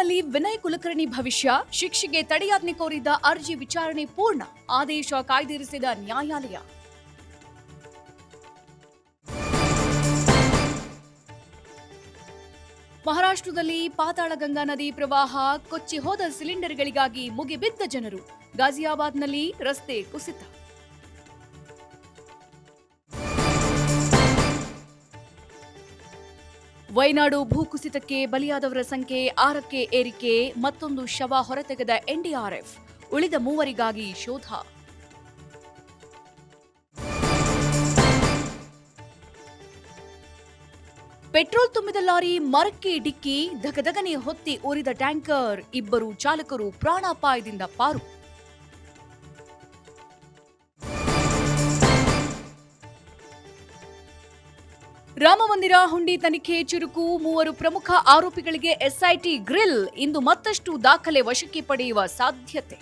ಹೈಕೋರ್ಟ್ನಲ್ಲಿ ವಿನಯ್ ಕುಲಕರ್ಣಿ ಭವಿಷ್ಯ, ಶಿಕ್ಷೆಗೆ ತಡೆಯಾಜ್ಞೆ ಕೋರಿದ್ದ ಅರ್ಜಿ ವಿಚಾರಣೆ ಪೂರ್ಣ, ಆದೇಶ ಕಾಯ್ದಿರಿಸಿದ ನ್ಯಾಯಾಲಯ. ಮಹಾರಾಷ್ಟ್ರದಲ್ಲಿ ಪಾತಾಳಗಂಗಾ ನದಿ ಪ್ರವಾಹ, ಕೊಚ್ಚಿ ಹೋದ ಸಿಲಿಂಡರ್ಗಳಿಗಾಗಿ ಮುಗಿಬಿದ್ದ ಜನರು, ಗಾಜಿಯಾಬಾದ್ನಲ್ಲಿ ರಸ್ತೆ ಕುಸಿತ. ವಯನಾಡು ಭೂಕುಸಿತಕ್ಕೆ ಬಲಿಯಾದವರ ಸಂಖ್ಯೆ 6ಕ್ಕೆ ಏರಿಕೆ, ಮತ್ತೊಂದು ಶವ ಹೊರತೆಗೆದ ಎನ್ಡಿಆರ್ಎಫ್, ಉಳಿದ 3 ಶೋಧ. ಪೆಟ್ರೋಲ್ ತುಂಬಿದ ಲಾರಿ ಮರಕ್ಕೆ ಡಿಕ್ಕಿ, ಧಗಧಗನೆ ಹೊತ್ತಿ ಉರಿದ ಟ್ಯಾಂಕರ್, 2 ಚಾಲಕರು ಪ್ರಾಣಾಪಾಯದಿಂದ ಪಾರು. ರಾಮಮಂದಿರ ಹುಂಡಿ ತನಿಖೆ ಚುರುಕು, 3 ಪ್ರಮುಖ ಆರೋಪಿಗಳಿಗೆ ಎಸ್ಐಟಿ ಗ್ರಿಲ್, ಇಂದು ಮತ್ತಷ್ಟು ದಾಖಲೆ ವಶಕ್ಕೆ ಪಡೆಯುವ ಸಾಧ್ಯತೆ.